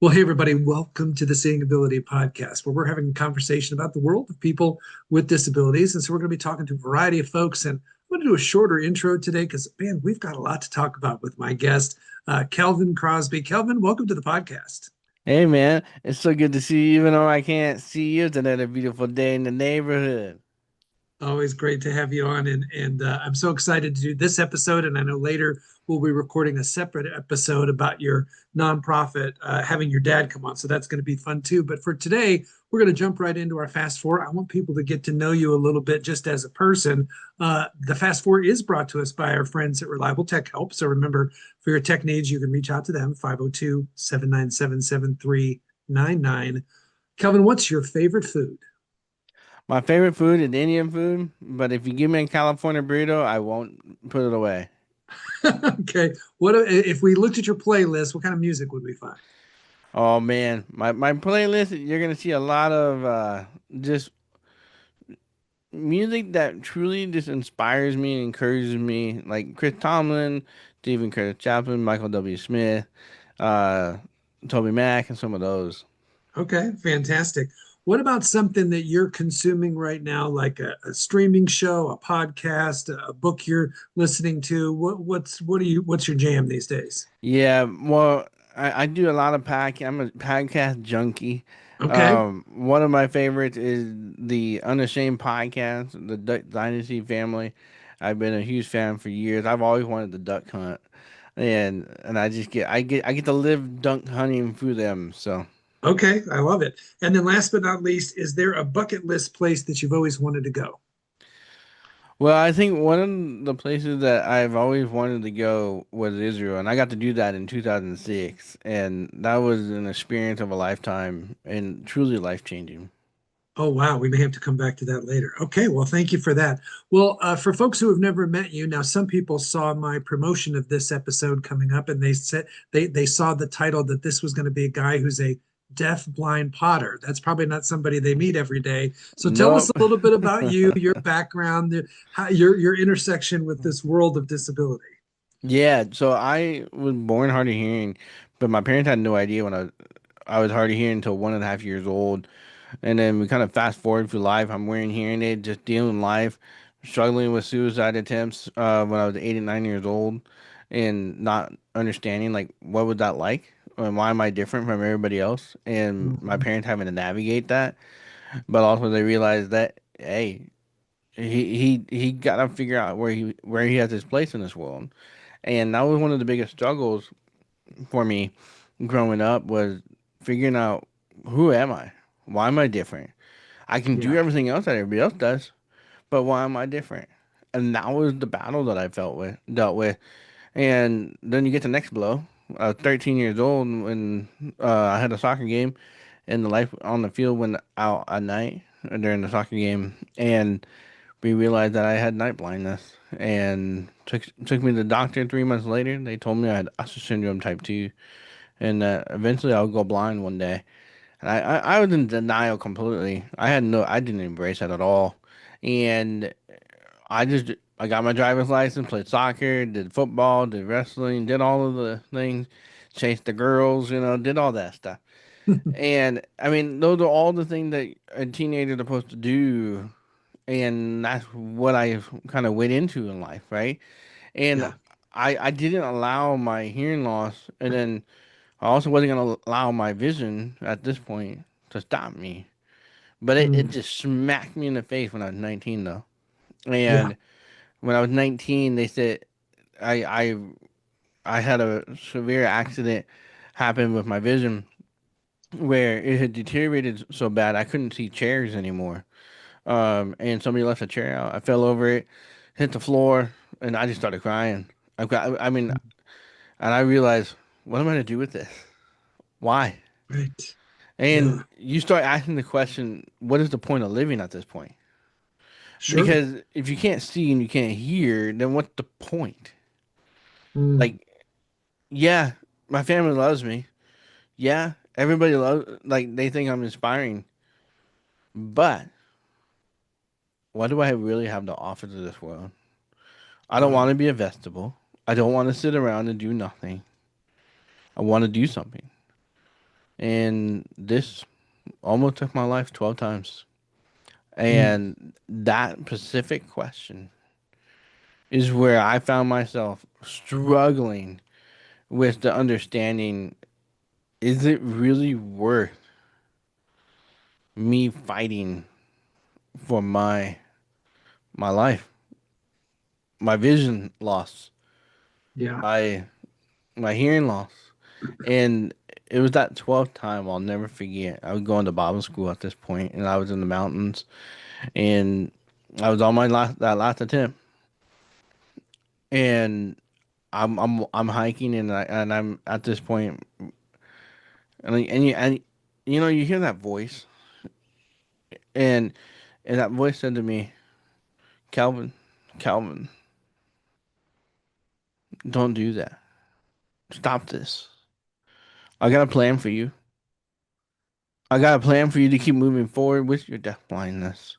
Well, hey, everybody, welcome to the Seeing Ability Podcast, where we're having a conversation about the world of people with disabilities. And so we're going to be talking to a variety of folks. And I'm going to do a shorter intro today because, man, we've got a lot to talk about with my guest, Kelvin Crosby. Kelvin, welcome to the podcast. Hey man, it's so good to see you, even though I can't see you. It's another beautiful day in the neighborhood. Always great to have you on. And I'm so excited to do this episode. And I know later we'll be recording a separate episode about your nonprofit, having your dad come on. So that's going to be fun too. But for today, we're going to jump right into our Fast Four. I want people to get to know you a little bit just as a person. The Fast Four is brought to us by our friends at Reliable Tech Help. So remember, for your tech needs, you can reach out to them, 502 797 7399. Kelvin, what's your favorite food? My favorite food is Indian food, but if you give me a California burrito, I won't put it away. Okay. What if we looked at your playlist? What kind of music would we find? Oh man, my playlist, you're gonna see a lot of just music that truly just inspires me and encourages me, like Chris Tomlin, Stephen Curtis Chaplin, Michael W. Smith, uh, Toby Mac, and some of those. Okay, fantastic. What about something that you're consuming right now, like a streaming show, a podcast, a book you're listening to? What's your jam these days? Yeah, well, I do a lot of I'm a podcast junkie. Okay. One of my favorites is the Unashamed podcast, the Duck Dynasty family. I've been a huge fan for years. I've always wanted the duck hunt, and I get to live duck hunting through them. So. Okay, I love it. And then last but not least, is there a bucket list place that you've always wanted to go? Well, I think one of the places that I've always wanted to go was Israel, and I got to do that in 2006, and that was an experience of a lifetime and truly life changing. Oh, wow. We may have to come back to that later. Okay. Well, thank you for that. Well, for folks who have never met you, now some people saw my promotion of this episode coming up and they said they saw the title that this was going to be a guy who's a deaf blind potter. That's probably not somebody they meet every day. So tell us No. a little bit about you, your background, your intersection with this world of disability. Yeah, so I was born hard of hearing, but my parents had no idea when I was hard of hearing until 1.5 years old. And then we kind of fast forward through life. I'm wearing hearing aid, just dealing life, struggling with suicide attempts when I was 8 and 9 years old, and not understanding like what was that like, and why am I different from everybody else, and my Mhm. parents having to navigate that. But also they realized that hey, he got to figure out where he has his place in this world, and that was one of the biggest struggles for me growing up was figuring out who am I, why am I different. I can do Yeah. everything else that everybody else does, but why am I different? And that was the battle that I dealt with. And then you get the next blow. I was 13 years old when I had a soccer game, and the light on the field went out at night during the soccer game, and we realized that I had night blindness. And took me to the doctor 3 months later. They told me I had Usher syndrome type 2, and eventually I would go blind one day. And I was in denial completely. I didn't embrace that at all. And I got my driver's license, played soccer, did football, did wrestling, did all of the things, chased the girls, did all that stuff. And I mean, those are all the things that a teenager is supposed to do. And that's what I kind of went into in life, right? And Yeah. I didn't allow my hearing loss, and then I also wasn't going to allow my vision at this point to stop me. But it Mm. just smacked me in the face when I was 19, though. Yeah. And when I was 19, they said I I I had a severe accident happen with my vision where it had deteriorated so bad I couldn't see chairs anymore. And somebody left a chair out. I fell over it, hit the floor, and I just started crying. I mean, and I realized, what am I gonna do with this? Why? Right. And Yeah. you start asking the question, what is the point of living at this point? Sure. Because if you can't see and you can't hear, then what's the point? Mm. Like, yeah, my family loves me. Yeah, everybody loves, like, they think I'm inspiring. But what do I really have to offer to this world? I don't want Wow. to be a vegetable. I don't want to sit around and do nothing. I want to do something. And this almost took my life 12 times. Mm. And that specific question is where I found myself struggling with the understanding, is it really worth me fighting for my life, my vision loss, Yeah. my my hearing loss? And it was that 12th time I'll never forget. I was going to Bible school at this point, and I was in the mountains, and I was on my last attempt, and I'm hiking, and I'm at this point, and you know, you hear that voice, and that voice said to me, Calvin, Calvin, don't do that. Stop this. I got a plan for you. I got a plan for you to keep moving forward with your deaf blindness.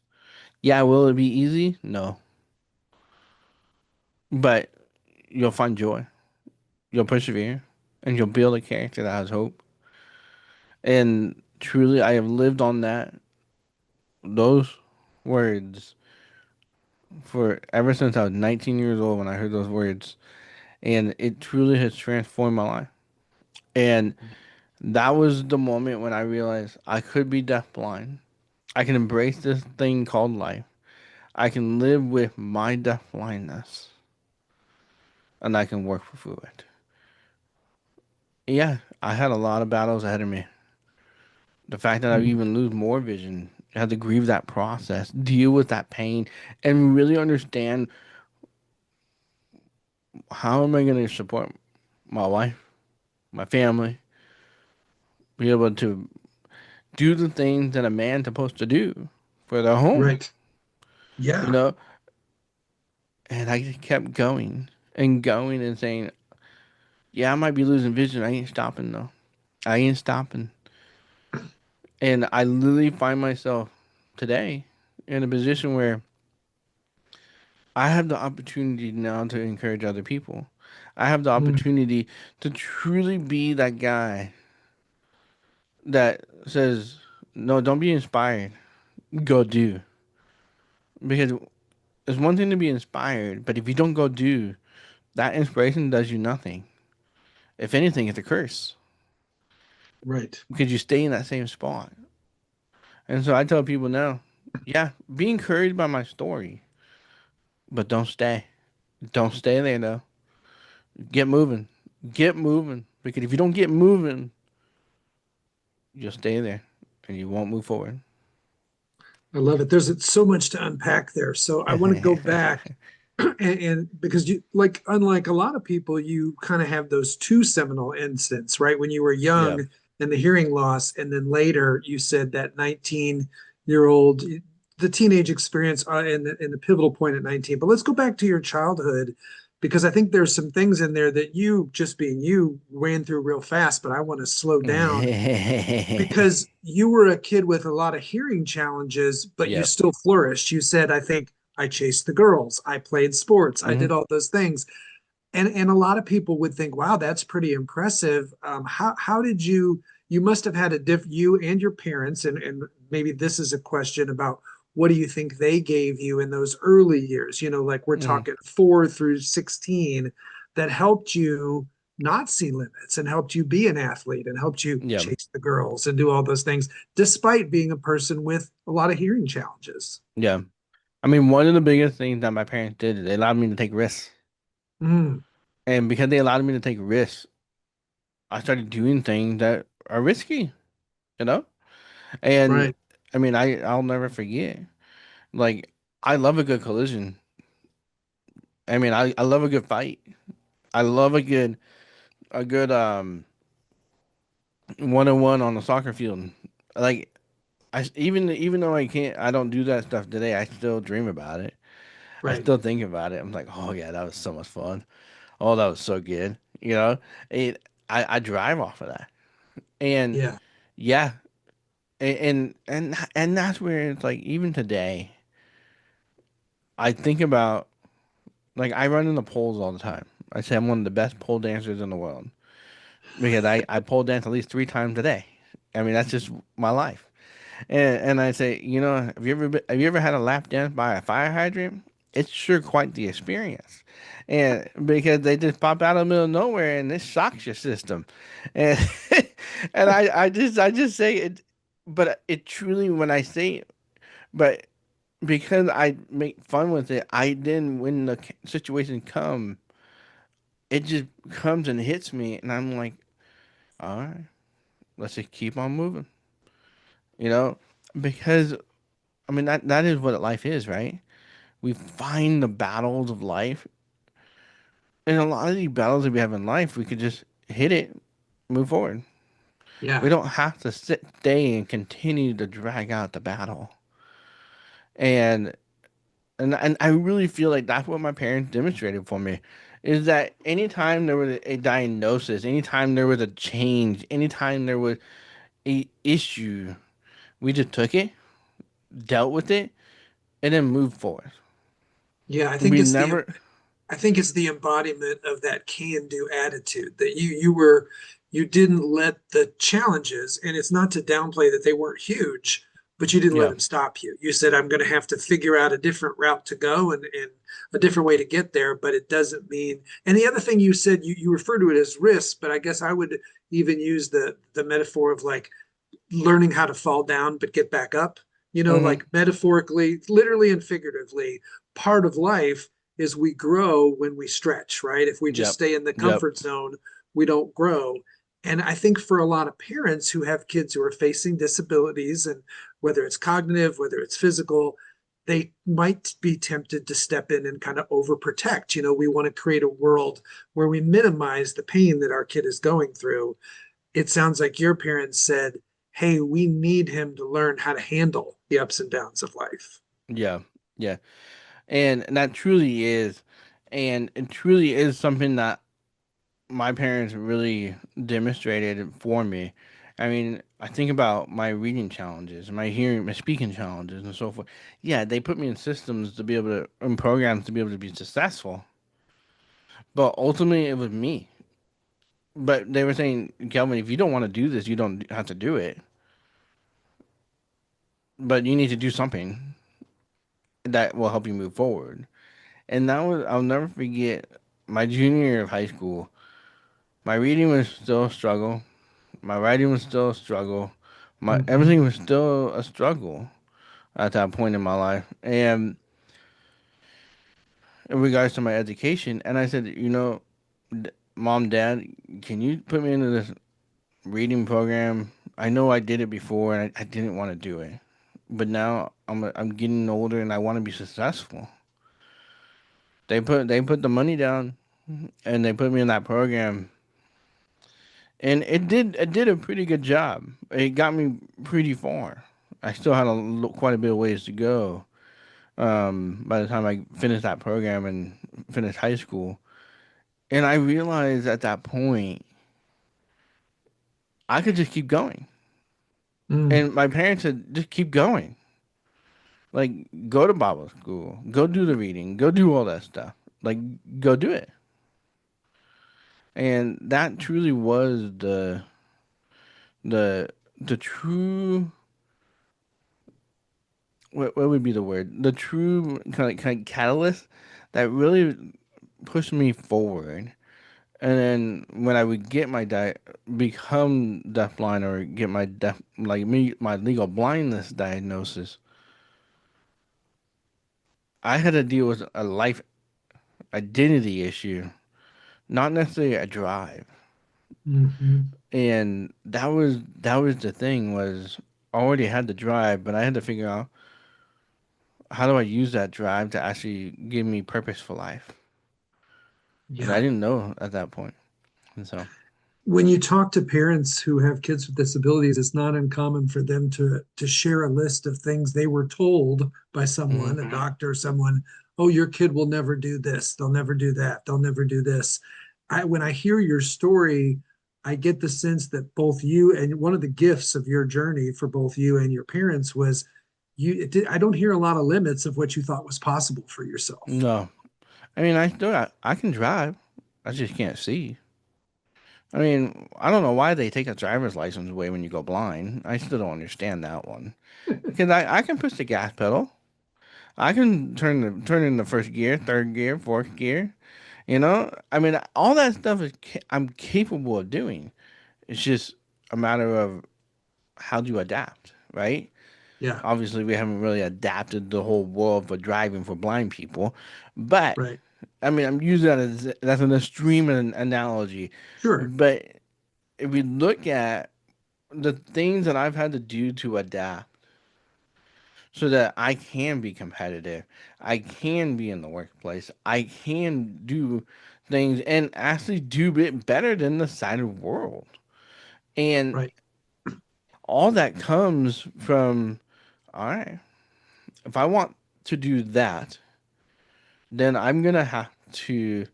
Yeah, will it be easy? No. But you'll find joy. You'll persevere. And you'll build a character that has hope. And truly, I have lived on those words for ever since I was 19 years old when I heard those words. And it truly has transformed my life. And that was the moment when I realized I could be deafblind. I can embrace this thing called life. I can live with my deafblindness, and I can work through it. Yeah, I had a lot of battles ahead of me. The fact that I Mm. even lose more vision, I had to grieve that process, deal with that pain, and really understand, how am I going to support my wife, my family, be able to do the things that a man's supposed to do for their home, Right. you Yeah. know? And I just kept going and saying, yeah, I might be losing vision. I ain't stopping though. I ain't stopping. And I literally find myself today in a position where I have the opportunity now to encourage other people. I have the Mm. opportunity to truly be that guy that says, no, don't be inspired. Go do. Because it's one thing to be inspired, but if you don't go do, that inspiration does you nothing. If anything, it's a curse Right. because you stay in that same spot. And so I tell people now, yeah, be encouraged by my story, but don't stay. Don't stay there though. Get moving. Get moving. Because if you don't get moving, you'll stay there and you won't move forward. I love it. There's so much to unpack there. So I want to go back and because you like unlike a lot of people, you kind of have those two seminal incidents, right? When you were Yeah. young and the hearing loss, and then later you said that 19-year old, the teenage experience and the pivotal point at 19. But let's go back to your childhood because I think there's some things in there that you, just being you, ran through real fast, but I want to slow down because you were a kid with a lot of hearing challenges, but you Yep. still flourished. You said, I think I chased the girls, I played sports, I Hmm. did all those things. And a lot of people would think, wow, that's pretty impressive. How did you must have had a you and your parents, and maybe this is a question about what do you think they gave you in those early years, like we're Hmm. talking 4 through 16, that helped you not see limits and helped you be an athlete and helped you Yeah. chase the girls and do all those things, despite being a person with a lot of hearing challenges. Yeah. I mean, one of the biggest things that my parents did is they allowed me to take risks. Mm, And because they allowed me to take risks, I started doing things that are risky, you know? And right. I mean, I'll never forget. Like, I love a good collision. I mean, I love a good fight. I love a good 1-on-1 on the soccer field. Like, even though I don't do that stuff today, I still dream about it. I Right. still think about it. I'm like, oh yeah, that was so much fun. Oh, that was so good. It I drive off of that. And Yeah. yeah, and that's where it's like, even today, I think about, like, I run in the poles all the time. I say I'm one of the best pole dancers in the world because I pole dance at least 3 times a day. I mean, that's just my life. And I say, have you ever had a lap dance by a fire hydrant? It's sure quite the experience. And because they just pop out of the middle of nowhere and it shocks your system. And and I just say it, but it truly, when I say it, but because I make fun with it, I then, when the situation come, it just comes and hits me, and I'm like, all right, let's just keep on moving, you know, because I mean that is what life is, right? We find the battles of life, and a lot of these battles that we have in life, we could just hit it, move forward. We Yeah. don't have to stay and continue to drag out the battle. And and I really feel like that's what my parents demonstrated for me, is that anytime there was a diagnosis, anytime there was a change, anytime there was a issue, we just took it, dealt with it, and then moved forward. Yeah, We never, I think it's the embodiment of that can-do attitude that you didn't let the challenges, and it's not to downplay that they weren't huge, but you didn't let yeah, them stop you. You said, I'm going to have to figure out a different route to go and a different way to get there, but it doesn't mean. And the other thing you said, you refer to it as risk, but I guess I would even use the metaphor of like learning how to fall down but get back up. mm-hmm, Like metaphorically, literally and figuratively, part of life is we grow when we stretch, right? If we just yep, stay in the yep, comfort zone, we don't grow. And I think for a lot of parents who have kids who are facing disabilities, and whether it's cognitive, whether it's physical, they might be tempted to step in and kind of overprotect. We want to create a world where we minimize the pain that our kid is going through. It sounds like your parents said, hey, we need him to learn how to handle the ups and downs of life. yeah, yeah, and that truly is, and it truly is something that my parents really demonstrated for me. I mean, I think about my reading challenges, my hearing, my speaking challenges, and so forth. Yeah, they put me in systems to be able to, in programs to be able to be successful. But ultimately, it was me. But they were saying, Kelvin, if you don't want to do this, you don't have to do it. But you need to do something that will help you move forward. And that was, I'll never forget, my junior year of high school. My reading was still a struggle. My writing was still a struggle. My Mm-hmm. everything was still a struggle at that point in my life. And in regards to my education, and I said, Mom, Dad, can you put me into this reading program? I know I did it before, and I didn't want to do it, but now I'm getting older, and I want to be successful. They put the money down, and they put me in that program, and it did a pretty good job. It got me pretty far. I still had quite a bit of ways to go. By the time I finished that program and finished high school, and I realized at that point I could just keep going. Mm. And my parents said, just keep going. Like, go to Bible school, go do the reading, go do all that stuff. Like, go do it. And that truly was the the true, what would be the word? The true kind of catalyst that really pushed me forward. And then when I would get become deafblind, or get my my legal blindness diagnosis, I had to deal with a life identity issue, not necessarily a drive. Mm-hmm. And that was the thing, was I already had the drive, but I had to figure out, how do I use that drive to actually give me purpose for life? And I Yeah. didn't know at that point. And so, When you talk to parents who have kids with disabilities, it's not uncommn for them to share a list of things they were told by mhm. someone, a doctor, or someone. Oh, your kid will never do this. They'll never do that. They'll never do this. When I hear your story, I get the sense that both you, and one of the gifts of your journey for both you and your parents was I don't hear a lot of limits of what you thought was possible for yourself. No, I mean, I can drive. I just can't see. I mean, I don't know why they take a driver's license away when you go blind. I still don't understand that one. Because I can push the gas pedal. I can turn in the first gear, third gear, fourth gear. You know, I mean, all that stuff I'm capable of doing. It's just a matter of how do you adapt, right? Yeah, Obviously, we haven't really adapted the whole world for driving for blind people, but right. I mean, I'm using that as that's an extreme analogy. Sure. But if we look at the things that I've had to do to adapt so that I can be competitive, I can be in the workplace, I can do things and actually do it better than the side of the world. And Right. all that comes from, all right, if I want to do that, then I'm going to have to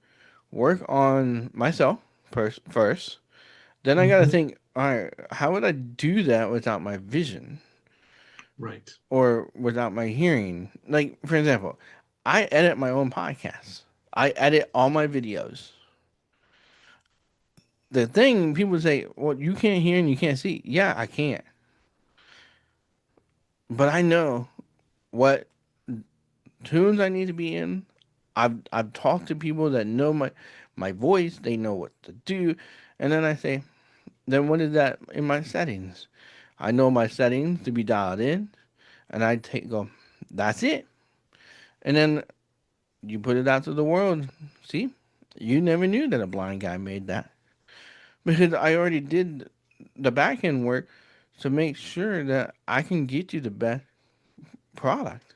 work on myself first. Then I got to Hmm. think, all right, how would I do that without my vision Right. or without my hearing? Like, for example, I edit my own podcasts, I edit all my videos. The thing people say, well, you can't hear and you can't see. Yeah, I can't. But I know what tunes I need to be in. I've talked to people that know my voice. They know what to do, and then I say, then what is that in my settings? I know my settings to be dialed in, and I take go. That's it, and then you put it out to the world. See, you never knew that a blind guy made that because I already did the back end work to make sure that I can get you the best product,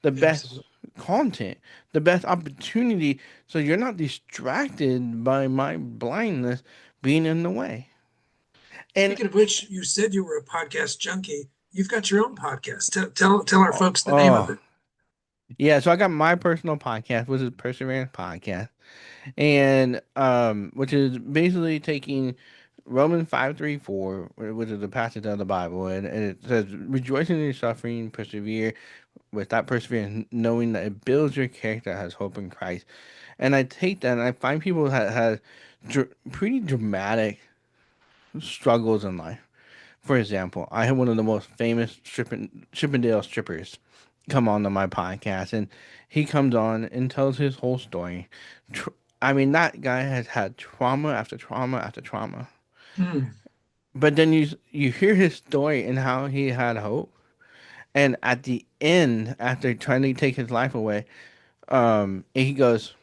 the best Absolutely. content, the best opportunity so you're not distracted by my blindness being in the way. And Speaking of which, you said you were a podcast junkie. You've got your own podcast. Tell our oh, folks the name of oh it. yeah, so I got my personal podcast, which is Perseverance Podcast, and which is basically taking Romans 5:34, which is the passage of the Bible, and it says, "Rejoice in your suffering, persevere with that perseverance, knowing that it builds your character, has hope in Christ." And I take that, and I find people that have pretty dramatic struggles in life. For example, I had one of the most famous Chippendale strippers come on to my podcast, and he comes on and tells his whole story. Tr- I mean, that guy has had trauma after trauma after trauma. Hmm. But then you hear his story and how he had hope. And at the end, after trying to take his life away, he goes,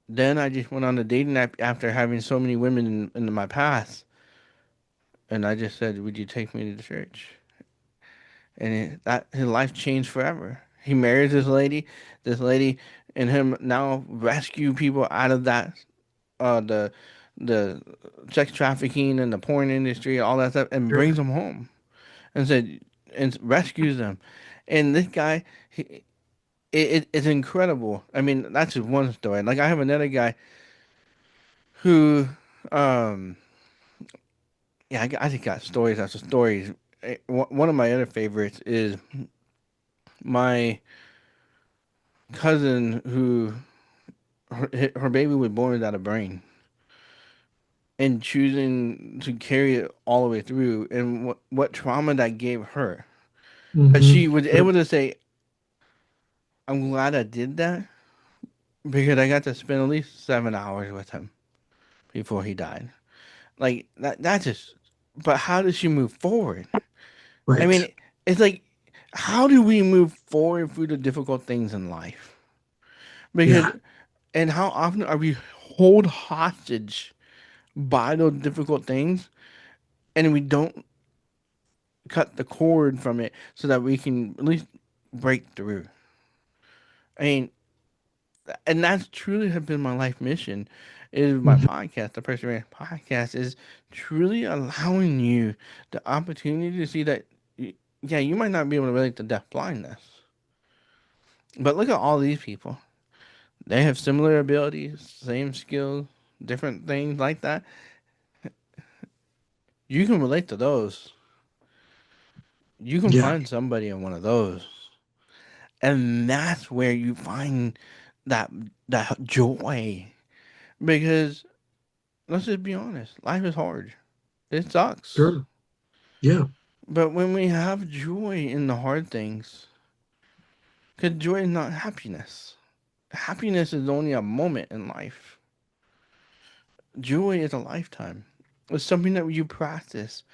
then I just went on a dating app after having so many women in my past, and I just said, "Would you take me to the church?" And that his life changed forever. He marries this lady. This lady and him now rescue people out of that uh the the sex trafficking and the porn industry, all that stuff, and brings Sure. them home and said and rescues them. And this guy, it's incredible. I mean, that's just one story. Like I have another guy who, um, yeah, I just got stories after stories. One of my other favorites is my cousin who her baby was born without a brain and choosing to carry it all the way through and what trauma that gave her. But Hmm. she was able to say, I'm glad I did that because I got to spend at least 7 hours with him before he died. Like that just but how does she move forward? I Right. mean, it's like how do we move forward through the difficult things in life? Because Yeah. and how often are we hold hostage by those difficult things and we don't cut the cord from it so that we can at least break through. I mean, and that's truly have been my life mission. Is my Mhm. podcast, the Perseverance Podcast, is truly allowing you the opportunity to see that, yeah, you might not be able to relate to deaf blindness, but look at all these people. They have similar abilities, same skills, different things like that. You can relate to those. You can Yeah. find somebody in one of those. And that's where you find that that joy because let's just be honest. Life is hard. It sucks. Sure. Yeah. But when we have joy in the hard things, because joy is not happiness. Happiness is only a moment in life. Joy is a lifetime. It's something that you practice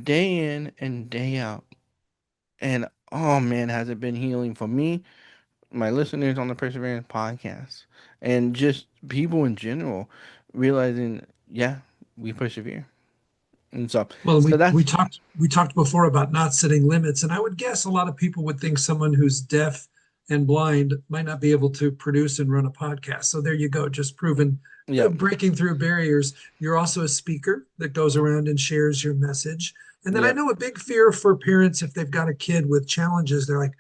day in and day out. And oh man, has it been healing for me, my listeners on the Perseverance podcast, and just people in general realizing, yeah, we persevere. And so, Well, so we that's, talked before about not setting limits, and I would guess a lot of people would think someone who's deaf and blind might not be able to produce and run a podcast. So there you go, just proven yeah, breaking through barriers. You're also a speaker that goes around and shares your message. And then I yep. know a big fear for parents if they've got a kid with challenges, they're like,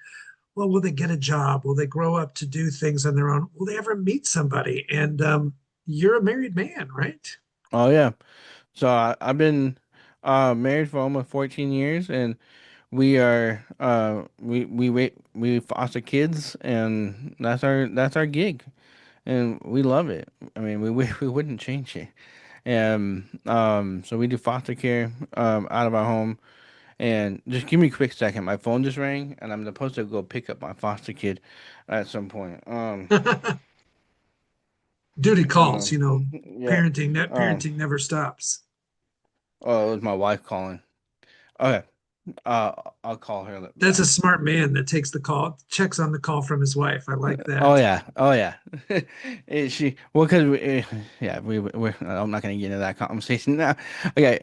well, will they get a job? Will they grow up to do things on their own? Will they ever meet somebody? And you're a married man, right? Oh yeah. So I've been married for almost 14 years, and we foster kids, and that's our gig, and we love it. I mean, we wouldn't change it. And so we do foster care out of our home. And just give me a quick second. My phone just rang, and I'm supposed to go pick up my foster kid at some point. Duty calls, Um, yeah. Um, parenting never stops. oh, it was my wife calling. Okay. Uh, I'll call her That's a back. smart man that takes the call, checks on the call from his wife. I like Oh that. yeah, oh yeah. Yeah, I'm not gonna get into that conversation now. Okay,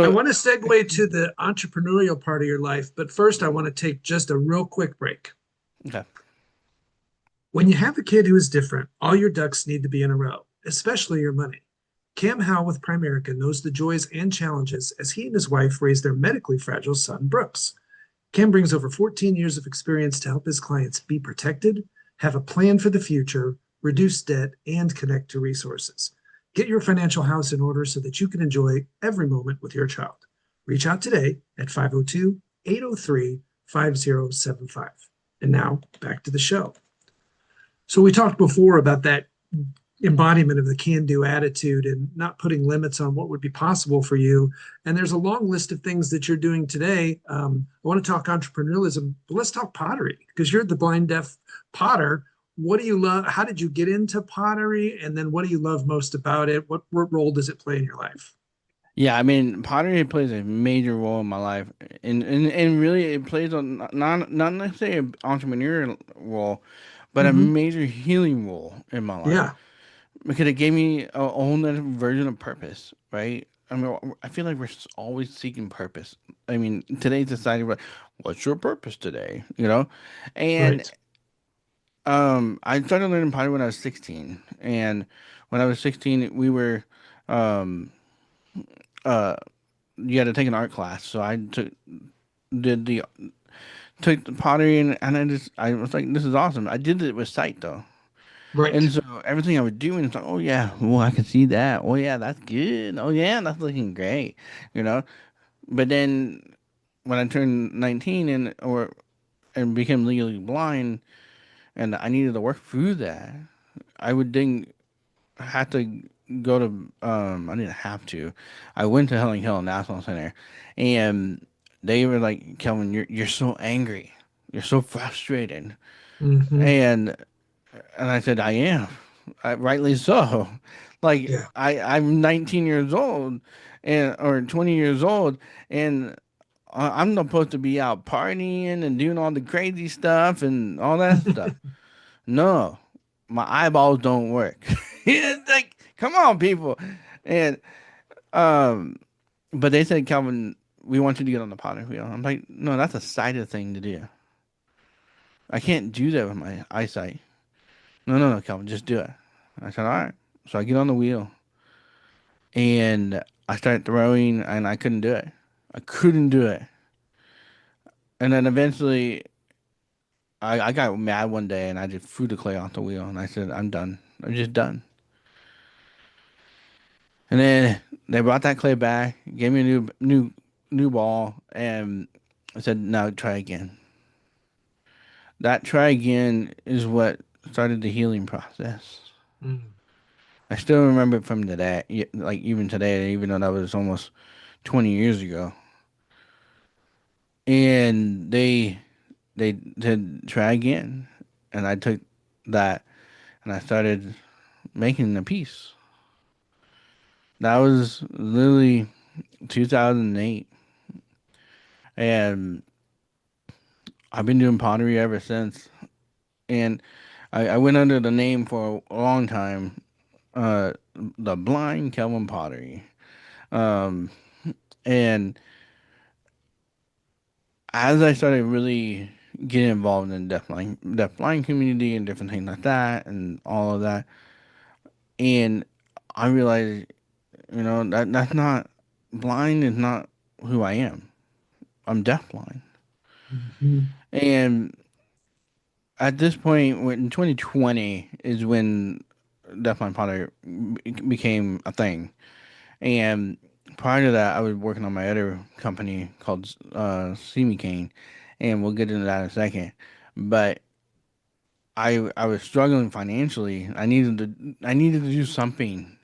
I so want to segue to the entrepreneurial part of your life, but first I want to take just a real quick break. okay, When you have a kid who is different, all your ducks need to be in a row, especially your money. Cam Howell with Primerica knows the joys and challenges as he and his wife raise their medically fragile son, Brooks. Cam brings over 14 years of experience to help his clients be protected, have a plan for the future, reduce debt, and connect to resources. Get your financial house in order so that you can enjoy every moment with your child. Reach out today at 502 803 5075. And now back to the show. So we talked before about that embodiment of the can do attitude and not putting limits on what would be possible for you. And there's a long list of things that you're doing today. I want to talk entrepreneurialism, but let's talk pottery because you're the blind deaf potter. What do you love? How did you get into pottery? And then what do you love most about it? What role does it play in your life? yeah. I mean, pottery plays a major role in my life, and really it plays a not necessarily an entrepreneurial role, but a Mm-hmm. major healing role in my life Yeah, because it gave me a whole nother version of purpose, right? I mean, I feel like we're always seeking purpose. I mean, today's society, we're like, what's your purpose today? And right. I started learning pottery when I was 16, and when I was 16, we were, um, uh, you had to take an art class, so I did the took the pottery, and I was like, this is awesome. I did it with sight though, Right. and so everything I was doing is like, oh yeah, well I can see that. Oh yeah, that's good. Oh yeah, that's looking great, you know. But then when I turned 19 and became legally blind, and I needed to work through that, I would then have to go to I didn't have to. I went to Helen Keller National Center, and they were like, Kelvin, you're so angry, you're so frustrated, Mm-hmm. and I said I am, rightly so. Like Yeah. I'm 19 years old, and or 20 years old, and I'm supposed to be out partying and doing all the crazy stuff and all that stuff. No, my eyeballs don't work. It's like, come on, people. And um, but they said, Calvin, we want you to get on the potting wheel. I'm like, no, that's a sighted thing to do. I can't do that with my eyesight. No, no, no, Calvin, just do it. I said, all right. So I get on the wheel and I started throwing, and I couldn't do it. I couldn't do it. And then eventually, I got mad one day and I just threw the clay off the wheel and I said, I'm done. I'm just done. And then they brought that clay back, gave me a new ball, and I said, "Now try again." That try again is what started the healing process. Mm. I still remember it from today, like even today, even though that was almost 20 years ago. And they said try again, and I took that and I started making a piece. That was literally 2008, and I've been doing pottery ever since. And I went under the name for a long time, uh, the Blind Kelvin Pottery. Um, and as I started really getting involved in deaf blind community and different things like that, and all of that, and I realized, that's not blind is not who I am. I'm deafblind, Mhm. and at this point, in 2020 is when deafblind pottery became a thing. And prior to that, I was working on my other company called See Me Cane, and we'll get into that in a second. But I was struggling financially. I needed to do something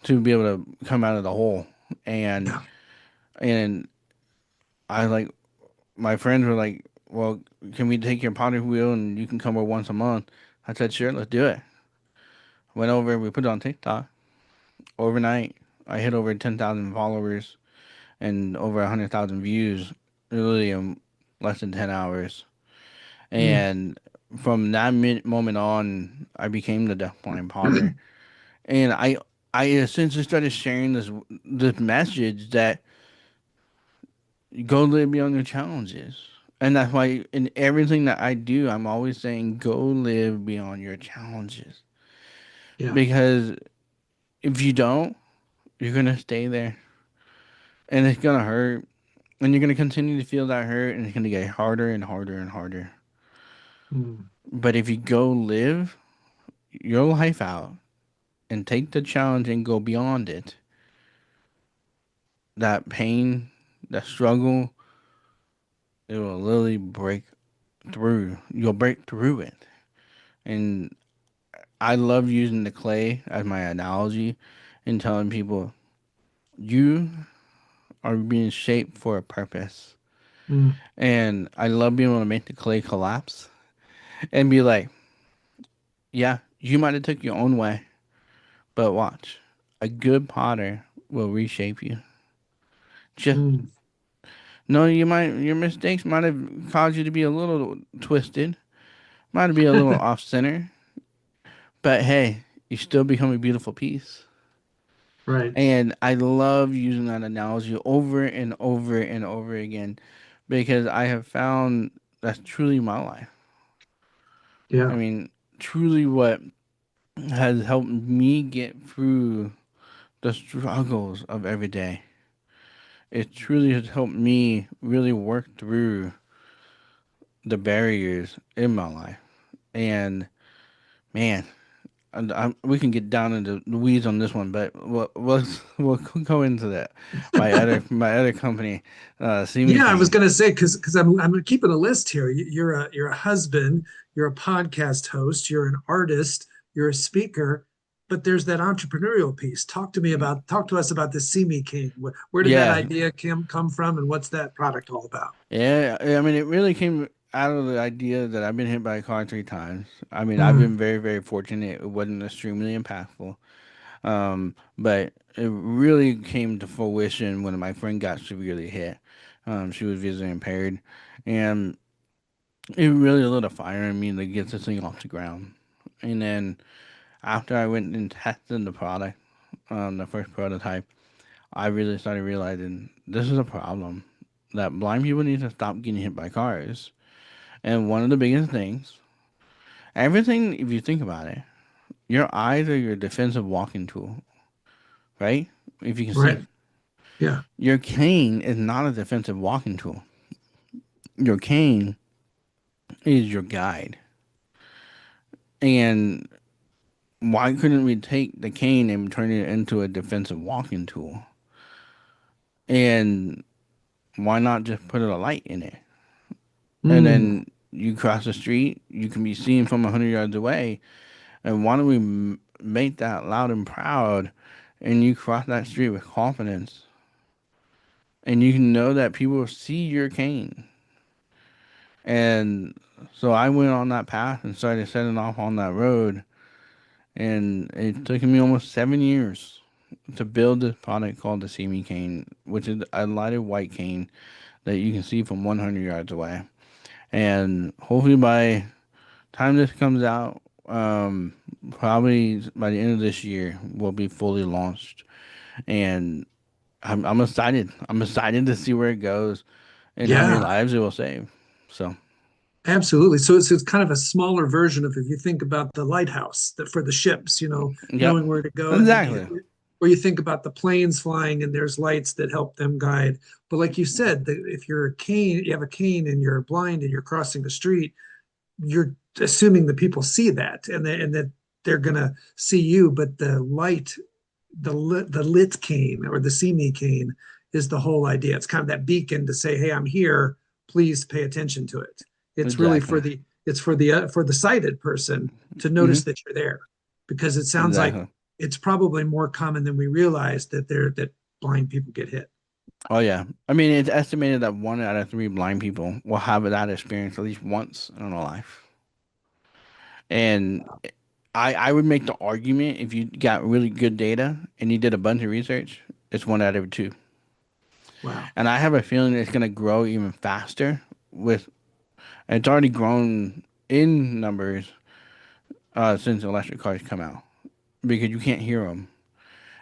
to be able to come out of the hole, and Yeah. and I like my friends were like, "Well, can we take your pottery wheel and you can come over once a month?" I said, "Sure, let's do it." Went over, we put it on TikTok. Overnight, I hit over 10,000 followers and over 100,000 views, really in less than 10 hours. Mm. And from that moment on, I became the deafblind potter, and I essentially started sharing this message that go live beyond your challenges. And that's why in everything that I do, I'm always saying go live beyond your challenges. Yeah. Because if you don't, you're gonna stay there, and it's gonna hurt, and you're gonna continue to feel that hurt, and it's gonna get harder and harder and harder. Mm. But if you go live your life out and take the challenge and go beyond it, that pain, that struggle, it will literally break through. You'll break through it. And I love using the clay as my analogy and telling people you are being shaped for a purpose. Mm. And I love being able to make the clay collapse and be like, yeah, you might have took your own way, but watch. A good potter will reshape you. Just Mm. no, your mistakes might have caused you to be a little twisted, might be a little off center, but hey, you still become a beautiful piece. Right. And I love using that analogy over and over and over again because I have found that's truly my life. I Yeah. mean, truly what has helped me get through the struggles of every day. It truly has helped me really work through the barriers in my life. And man, we can get down into the weeds on this one, but we'll go into that. My other company, See Me Yeah, I was Cane. gonna say because I'm keeping a list here. You're a husband, you're a podcast host, you're an artist, you're a speaker, but there's that entrepreneurial piece. Talk to us about the See Me King. Where did that Yeah, idea come from, and what's that product all about? yeah. I mean, it really came out of the idea that I've been hit by a car 3 times. I mean, I've Mm. been very, very fortunate. It wasn't extremely impactful, but it really came to fruition when my friend got severely hit. She was visually impaired, and it really lit a fire in me to get this thing off the ground. And then after I went and tested the product, the first prototype, I really started realizing this is a problem that blind people need to stop getting hit by cars. And one of the biggest things, everything, if you think about it, your eyes are your defensive walking tool, right? If you can see, Right. Yeah. your cane is not a defensive walking tool. Your cane is your guide. And why couldn't we take the cane and turn it into a defensive walking tool? And why not just put a light in it? And Mm. then you cross the street, you can be seen from 100 yards away. And why don't we make that loud and proud, and you cross that street with confidence, and you know that people see your cane. And so I went on that path and started setting off on that road, and it took me almost 7 years to build this product called the See Me cane, which is a lighted white cane that you can see from 100 yards away. And hopefully by time this comes out, probably by the end of this year, we'll be fully launched. And I'm excited. I'm excited to see where it goes and how many Yeah, lives it will save. So, absolutely. So it's kind of a smaller version of if you think about the lighthouse that for the ships, yep, knowing where to go, and then exactly. or you think about the planes flying and there's lights that help them guide. But like you said, if you're a cane, you have a cane and you're blind and you're crossing the street, you're assuming the people see that and that they're gonna see you. But the light, the lit cane or the see me cane is the whole idea. It's kind of that beacon to say, hey, I'm here. Please pay attention to it. It's really Exactly. for the sighted person to notice Hmm. that you're there, because it sounds like Exactly. it's probably more common than we realize that blind people get hit. Oh yeah. I mean, it's estimated that 1 out of 3 blind people will have that experience at least once in their life. And I would make the argument if you got really good data and you did a bunch of research, it's 1 out of 2. Wow. And I have a feeling it's gonna grow even faster with. And it's already grown in numbers since electric cars come out because you can't hear them.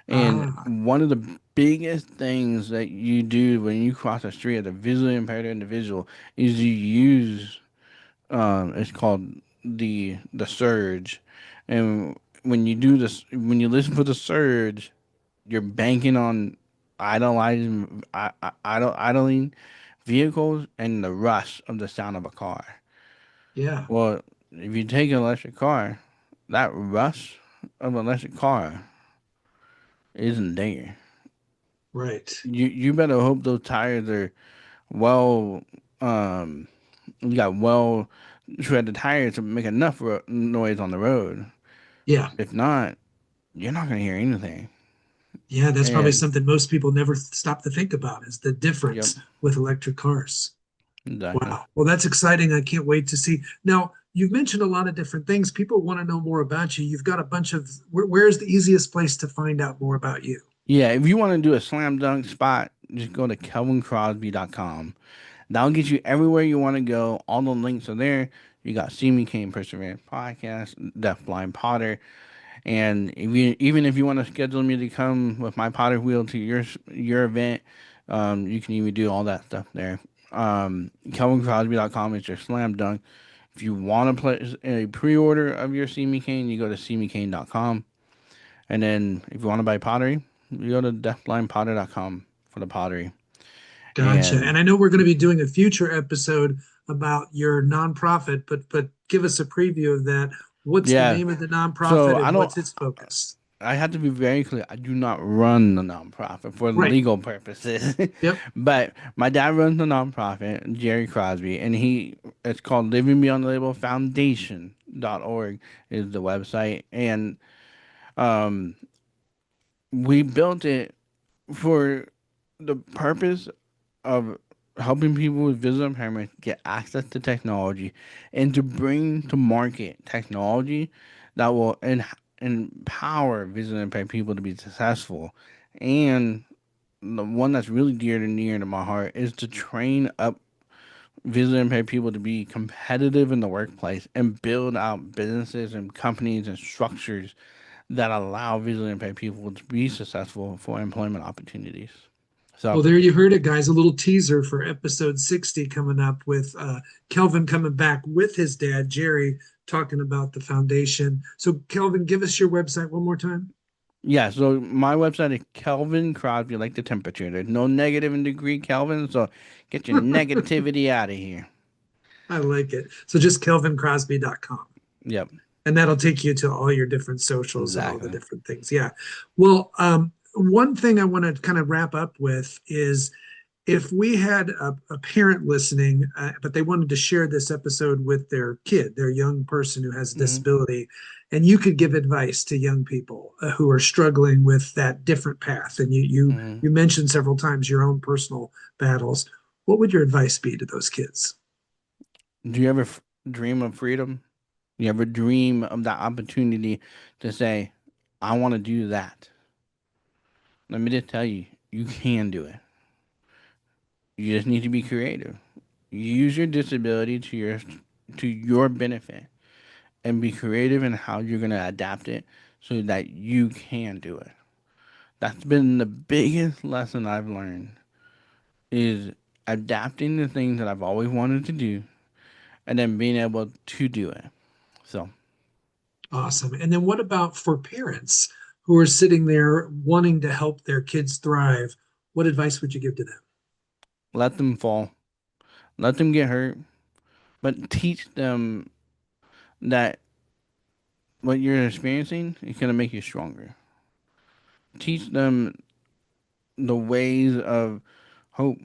And Ah, one of the biggest things that you do when you cross the street as a visually impaired individual is you use it's called the surge, and when you do this, when you listen for the surge, you're banking on idling vehicles and the rush of the sound of a car. yeah, Well, if you take an electric car, that rush of an electric car isn't there. right. You better hope those tires are well um you got well treaded tires to make enough noise on the road. Yeah, If not, you're not gonna hear anything. yeah. That's probably And something most people never stop to think about is the yep, difference with electric cars. exactly. Wow. Well, that's exciting. I can't wait to see. Now, you've mentioned a lot of different things. People want to know more about you. You've got a bunch of, where's the easiest place to find out more about you? Yeah, if you want to do a slam dunk spot, just go to kelvincrosby.com. That'll get you everywhere you want to go. All the links are there. You got See Me Cane Perseverance Podcast, Deaf Blind Potter, and even if you want to schedule me to come with my Potter wheel to your event, you can even do all that stuff there. KelvinCrosby.com is your slam dunk. If you want to place a pre-order of your See Me Cane, you go to seemecane.com. And then if you want to buy pottery, you go to deafblindpotter.com for the pottery. Gotcha. And And I know we're going to be doing a future episode about your nonprofit, but give us a preview of that. What's the yeah, name of the so nonprofit I and don't. what's its focus? I have to be very clear. I do not run the nonprofit for Right. legal purposes, Yep. but my dad runs the nonprofit, Jerry Crosby, and it's called Living Beyond the Label Foundation.org is the website, and um, we built it for the purpose of helping people with visual impairment get access to technology and to bring to market technology that will empower visually impaired people to be successful. And the one that's really dear to near to my heart is to train up visually impaired people to be competitive in the workplace and build out businesses and companies and structures that allow visually impaired people to be successful for employment opportunities. Well, So, there you heard it, guys. A little teaser for episode 60 coming up with Kelvin coming back with his dad, Jerry, talking about the foundation. So, Kelvin, give us your website one more time. yeah, so my website is Kelvin Crosby, like the temperature. There's no negative in degree Kelvin, so get your negativity out of here. I like it. So, just kelvincrosby.com. Yep, And that'll take you to all your different socials and all the exactly. different things. Yeah. Well, one thing I want to kind of wrap up with is if we had a parent listening, but they wanted to share this episode with their kid, their young person who has a Hmm. disability, and you could give advice to young people who are struggling with that different path, and Hmm. you mentioned several times your own personal battles, what would your advice be to those kids? Do you ever dream of freedom? You ever dream of that opportunity to say, I want to do that? Let me just tell you, you can do it. You just need to be creative. Use your disability to your benefit and be creative in how you're going to adapt it so that you can do it. That's been the biggest lesson I've learned is adapting the things that I've always wanted to do and then being able to do it. So Awesome. And then what about for parents who are sitting there wanting to help their kids thrive? What advice would you give to them? let them fall, let them get hurt, but teach them that what you're experiencing is going to make you stronger. Teach them the ways of hope.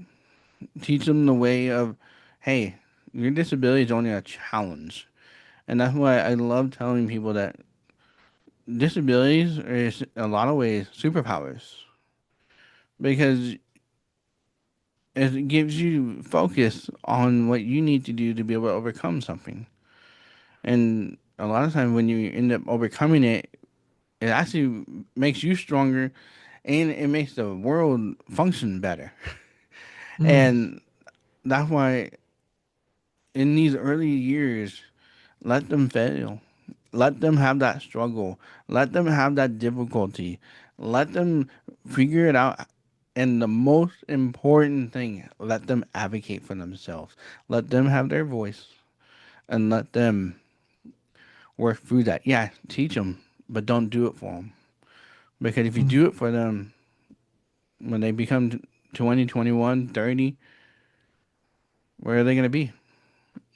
Teach them the way of, hey, your disability is only a challenge. And that's why I love telling people that disabilities are in a lot of ways superpowers because it gives you focus on what you need to do to be able to overcome something. And a lot of times when you end up overcoming it, it actually makes you stronger and it makes the world function better. Mm, And that's why in these early years, let them fail. Let them have that struggle. Let them have that difficulty. Let them figure it out. And the most important thing, let them advocate for themselves. Let them have their voice and let them work through that. Yeah, teach them, but don't do it for them. Because if you mm. do it for them, when they become 20, 21, 30, where are they going to be?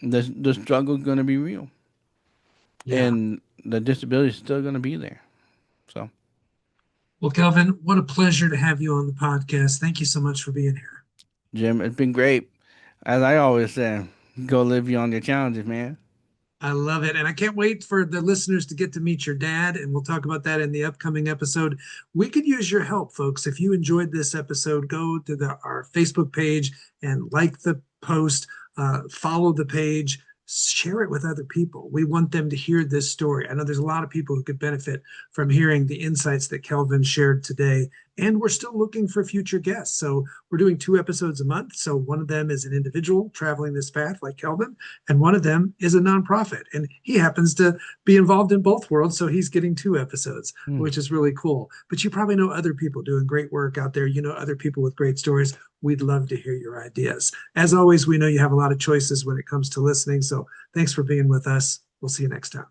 The struggle is going to be real. Yeah. And the disability is still going to be there. So, Well, Kelvin, what a pleasure to have you on the podcast. Thank you so much for being here. Jim, it's been great. As I always say, go live beyond your challenges, man. I love it. And I can't wait for the listeners to get to meet your dad. And we'll talk about that in the upcoming episode. We could use your help, folks. If you enjoyed this episode, go to our Facebook page and like the post, follow the page, share it with other people. We want them to hear this story. I know there's a lot of people who could benefit from hearing the insights that Kelvin shared today. And we're still looking for future guests. So we're doing 2 episodes a month. So one of them is an individual traveling this path like Kelvin, and one of them is a nonprofit. And he happens to be involved in both worlds, so he's getting 2 episodes, Hmm. which is really cool. But you probably know other people doing great work out there. You know other people with great stories. We'd love to hear your ideas. As always, we know you have a lot of choices when it comes to listening. So thanks for being with us. We'll see you next time.